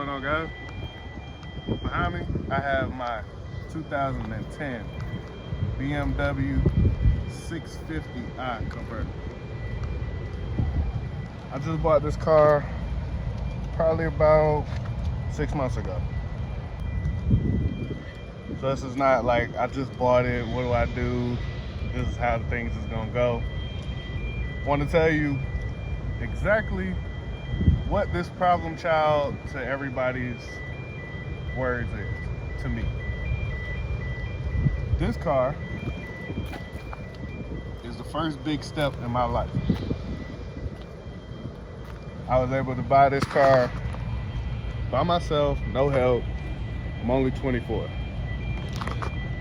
going on, guys? Behind me, I have my 2010 BMW 650i convertible. I just bought this car probably about 6 months ago. So this is not like I just bought it, what do I do? This is how things is gonna go. I want to tell you exactly what this problem child to everybody's words is to me. This car is the first big step in my life. I was able to buy this car by myself, no help. I'm only 24.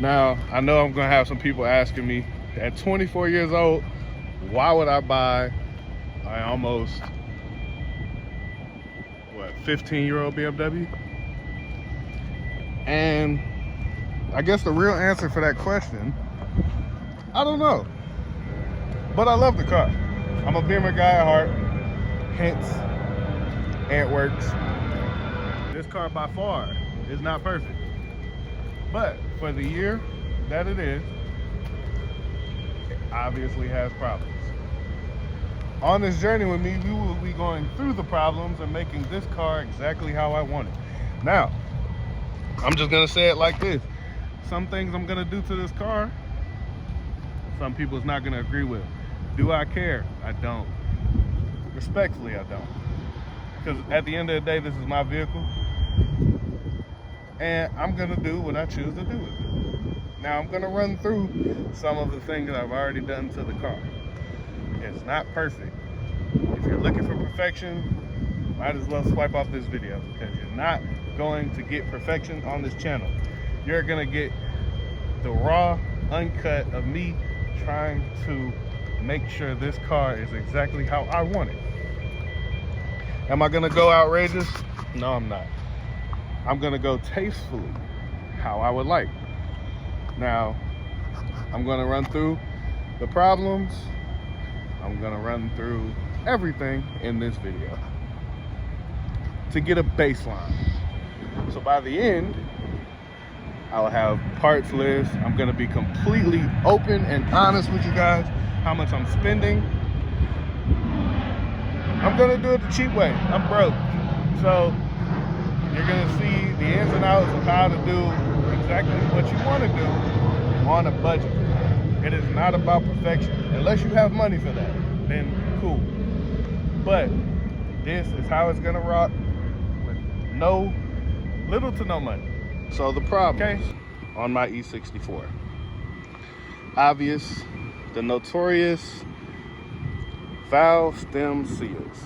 Now, I know I'm gonna have some people asking me, at 24 years old, why would I buy an almost, 15-year-old BMW? And I guess the real answer for that question, I don't know. But I love the car. I'm a Beamer guy at heart, hence, it works. This car by far is not perfect. But for the year that it is, it obviously has problems. On this journey with me, we will be going through the problems and making this car exactly how I want it. Now, I'm just gonna say it like this. Some things I'm gonna do to this car, some people's not gonna agree with. Do I care? I don't. Respectfully, I don't. Because at the end of the day, this is my vehicle. And I'm gonna do what I choose to do with it. Now, I'm gonna run through some of the things that I've already done to the car. It's not perfect. If you're looking for perfection, might as well swipe off this video, because you're not going to get perfection on this channel. You're gonna get the raw, uncut of me trying to make sure this car is exactly how I want it. Am I gonna go outrageous? No, I'm not. I'm gonna go tastefully, how I would like. Now, I'm gonna run through the problems. I'm gonna run through everything in this video to get a baseline. So by the end, I'll have parts lists. I'm gonna be completely open and honest with you guys, how much I'm spending. I'm gonna do it the cheap way. I'm broke. So you're gonna see the ins and outs of how to do exactly what you wanna do on a budget. It is not about perfection. Unless you have money for that, then cool. But this is how it's gonna rock with little to no money. So the problems on my E64. Obvious, the notorious valve stem seals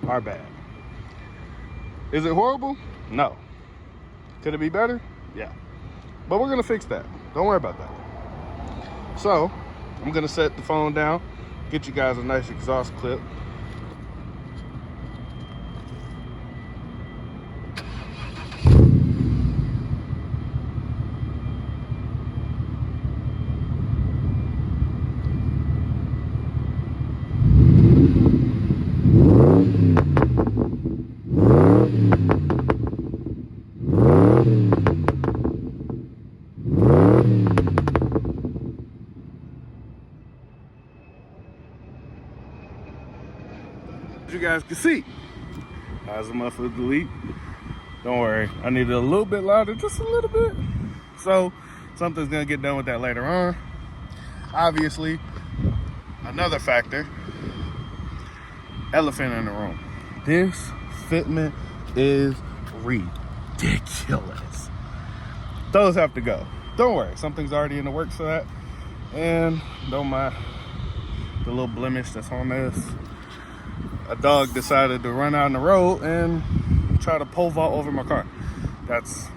are bad. Is it horrible? No. Could it be better? Yeah. But we're gonna fix that. Don't worry about that. So, I'm gonna set the phone down, get you guys a nice exhaust clip. You guys can see, as a muffler delete. Don't worry, I need it a little bit louder, just a little bit. So something's gonna get done with that later on. Obviously, another factor, elephant in the room. This fitment is ridiculous. Those have to go. Don't worry, something's already in the works for that. And don't mind the little blemish that's on this. A dog decided to run out in the road and try to pole vault over my car. That's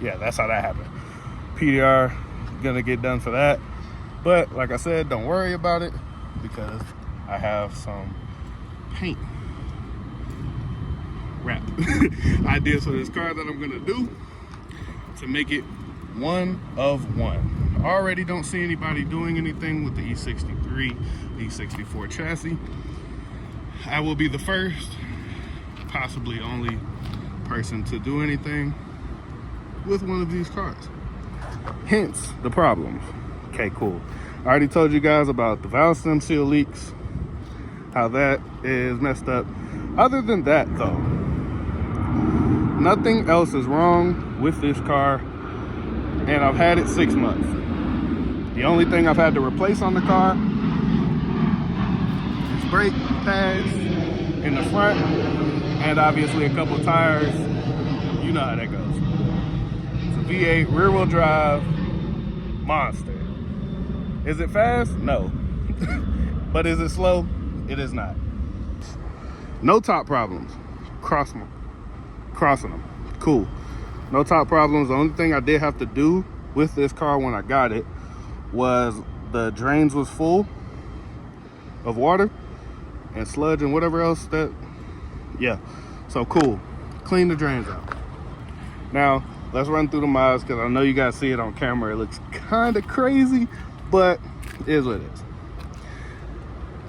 how that happened. PDR gonna get done for that. But like I said, don't worry about it, because I have some paint wrap ideas for this car that I'm gonna do to make it one of one. I already don't see anybody doing anything with the E63, E64 chassis. I will be the first. possibly only person to do anything with one of these cars. Hence the problems. Okay, cool. I already told you guys about the valve stem seal leaks, how that is messed up. Other than that though, nothing else is wrong with this car, and I've had it 6 months. The only thing I've had to replace on the car is brake pads in the front, and obviously a couple tires. You know how that goes. It's a V8 rear wheel drive monster. Is it fast? No. But is it slow? It is not. No top problems. Crossing them. Cool. No top problems. The only thing I did have to do with this car when I got it was the drains was full of water and sludge and whatever else that, yeah. So cool. Clean the drains out. Now, let's run through the miles because I know you guys see it on camera. It looks kind of crazy, but it is what it is.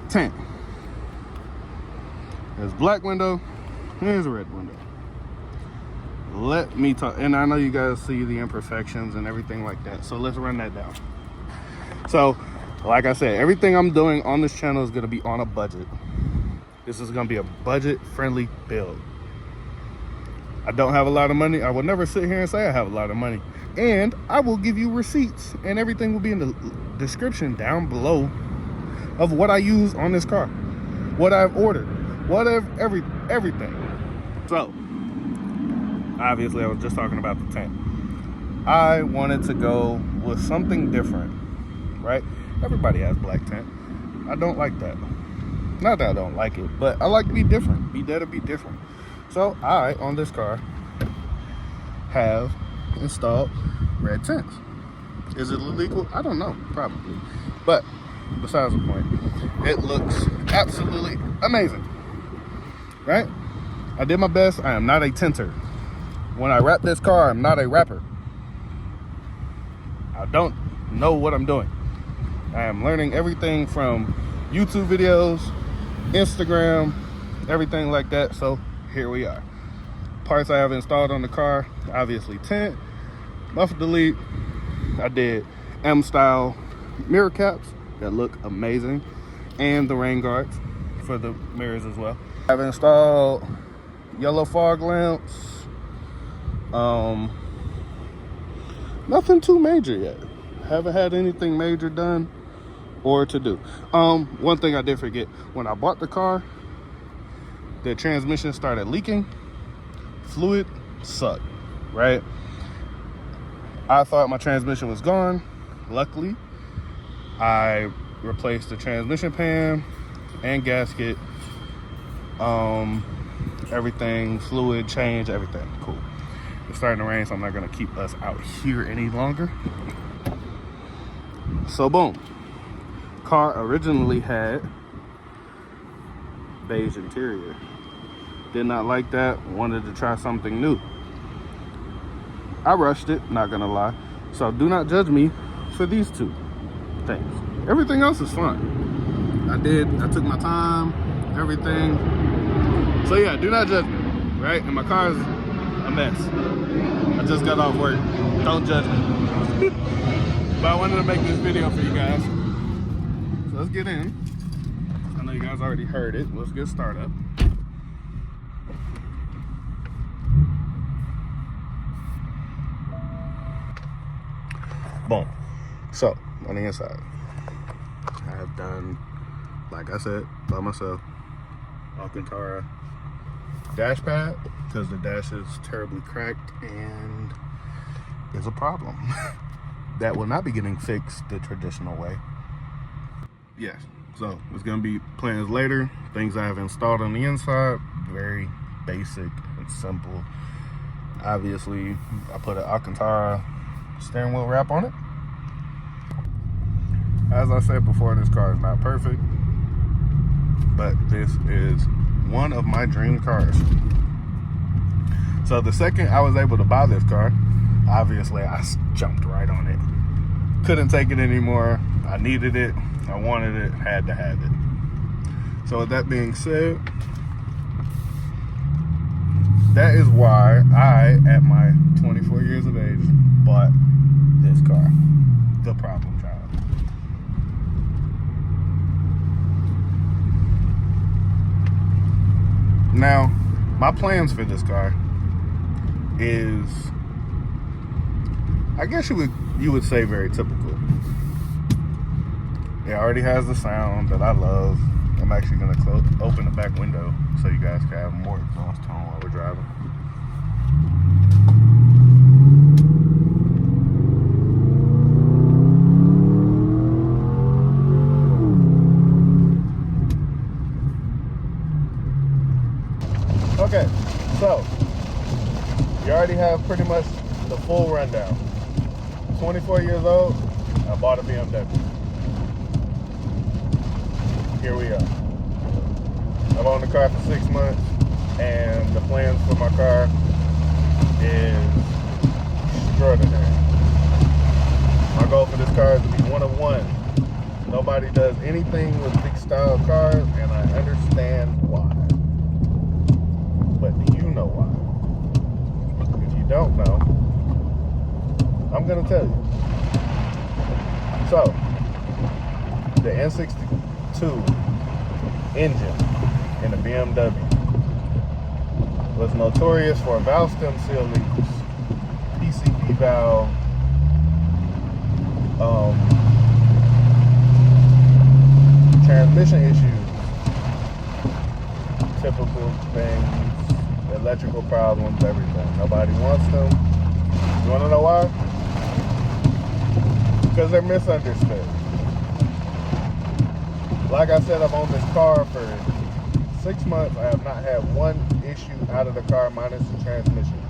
Tint. There's black window, here's a red window. Let me talk, and I know you guys see the imperfections and everything like that, so let's run that down. So, like I said, everything I'm doing on this channel is gonna be on a budget. This is gonna be a budget-friendly build. I don't have a lot of money. I will never sit here and say I have a lot of money. And I will give you receipts, and everything will be in the description down below of what I use on this car, what I've ordered, whatever, everything. So, obviously I was just talking about the tint. I wanted to go with something different, right? Everybody has black tint. I don't like that. Not that I don't like it, but I like to be different. Be there to be different. So I, on this car, have installed red tints. Is it illegal? I don't know, probably. But besides the point, it looks absolutely amazing, right? I did my best. I am not a tinter. When I wrap this car, I'm not a rapper. I don't know what I'm doing. I am learning everything from YouTube videos, Instagram, everything like that. So here we are. Parts I have installed on the car, obviously tint, muffler delete. I did M-style mirror caps that look amazing, and the rain guards for the mirrors as well. I've installed yellow fog lamps. Nothing too major yet. Haven't had anything major done or to do. One thing I did forget, when I bought the car, the transmission started leaking. Fluid sucked, right? I thought my transmission was gone. Luckily, I replaced the transmission pan and gasket, everything, fluid change, everything. Cool. It's starting to rain, so I'm not gonna keep us out here any longer. So boom, car originally had beige interior. Did not like that, wanted to try something new. I rushed it, not gonna lie. So do not judge me for these two things. Everything else is fun. I took my time, everything. So yeah, do not judge me, right? And my car is a mess. I just got off work. Don't judge me. But I wanted to make this video for you guys. So let's get in. I know you guys already heard it. Let's get started. Boom. So, on the inside, I have done, like I said, by myself, Alcantara dash pad, because the dash is terribly cracked and is a problem. That will not be getting fixed the traditional way. Yes, so it's going to be plans later. Things I have installed on the inside, very basic and simple. Obviously, I put an Alcantara steering wheel wrap on it. As I said before, this car is not perfect, but this is one of my dream cars. So the second I was able to buy this car, obviously I jumped right on it. Couldn't take it anymore. I needed it, I wanted it, had to have it. So with that being said, that is why I, at my 24 years of age, bought this car, the problem child. Now, my plans for this car is, I guess you would say, very typical. It already has the sound that I love. I'm actually going to open the back window so you guys can have more exhaust tone while we're driving. Okay, so you already have pretty much the full rundown. 24 years old, I bought a BMW. Here we are. I've owned the car for 6 months, and the plans for my car is extraordinary. My goal for this car is to be one of one. Nobody does anything with big style cars, and I understand why. But do you know why? If you don't know, I'm gonna tell you. So, the N62 engine in the BMW was notorious for valve stem seal leaks, PCB valve, transmission issues, typical things, electrical problems, everything. Nobody wants them. You want to know why? Because they're misunderstood. Like I said, I've owned this car for 6 months. I have not had one issue out of the car minus the transmission.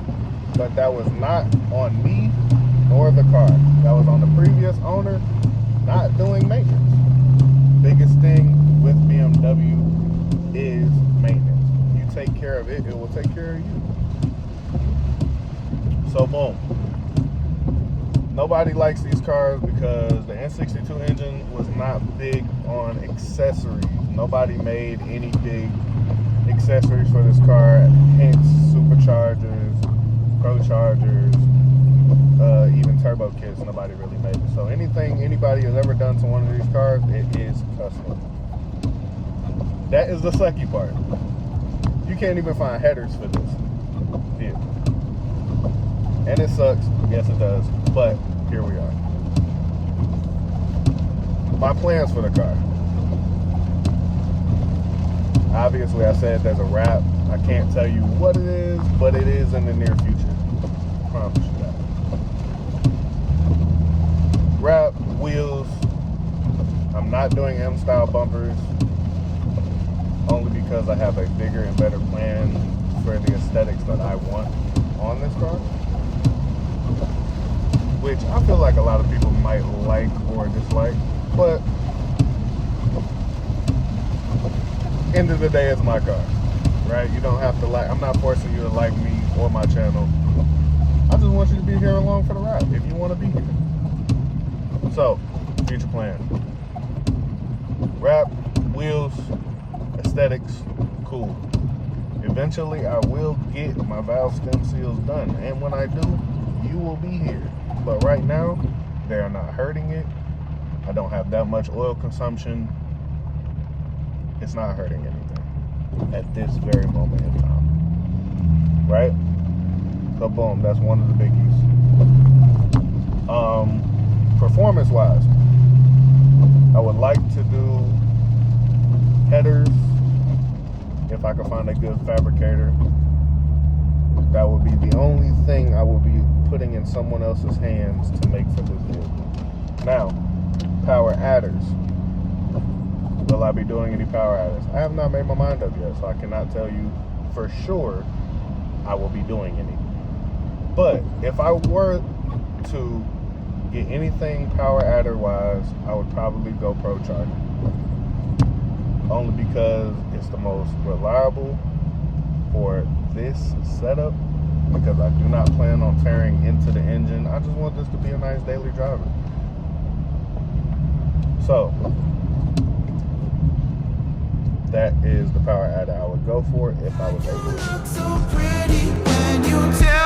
But that was not on me nor the car. That was on the previous owner not doing maintenance. Biggest thing with BMW is maintenance. You take care of it, it will take care of you. So boom. Nobody likes these cars because the N62 engine was not big on accessories. Nobody made any big accessories for this car, hence superchargers, pro-chargers, even turbo kits. Nobody really made it. So anything anybody has ever done to one of these cars, it is custom. That is the sucky part. You can't even find headers for this vehicle. And it sucks. Yes, it does. But here we are. My plans for the car. Obviously, I said there's a wrap. I can't tell you what it is, but it is in the near future. I promise you that. Wrap, wheels. I'm not doing M-style bumpers, only because I have a bigger and better plan for the aesthetics that I want on this car, which I feel like a lot of people might like or dislike, but end of the day, it's my car, right? You don't have to like, I'm not forcing you to like me or my channel. I just want you to be here along for the ride if you want to be here. So, future plan. Wrap, wheels, aesthetics, cool. Eventually, I will get my valve stem seals done, and when I do, you will be here. But right now, they are not hurting it. I don't have that much oil consumption. It's not hurting anything at this very moment in time, right? So boom, that's one of the biggies. Performance-wise, I would like to do headers. If I could find a good fabricator, that would be the only thing I would be putting in someone else's hands to make for this vehicle. Now, power adders. Will I be doing any power adders? I have not made my mind up yet, so I cannot tell you for sure I will be doing any. But if I were to get anything power adder wise, I would probably go Pro Charger. Only because it's the most reliable for this setup, because I do not plan on tearing into the engine. I just want this to be a nice daily driver. So, that is the power adder I would go for if I was able to. So pretty when you tell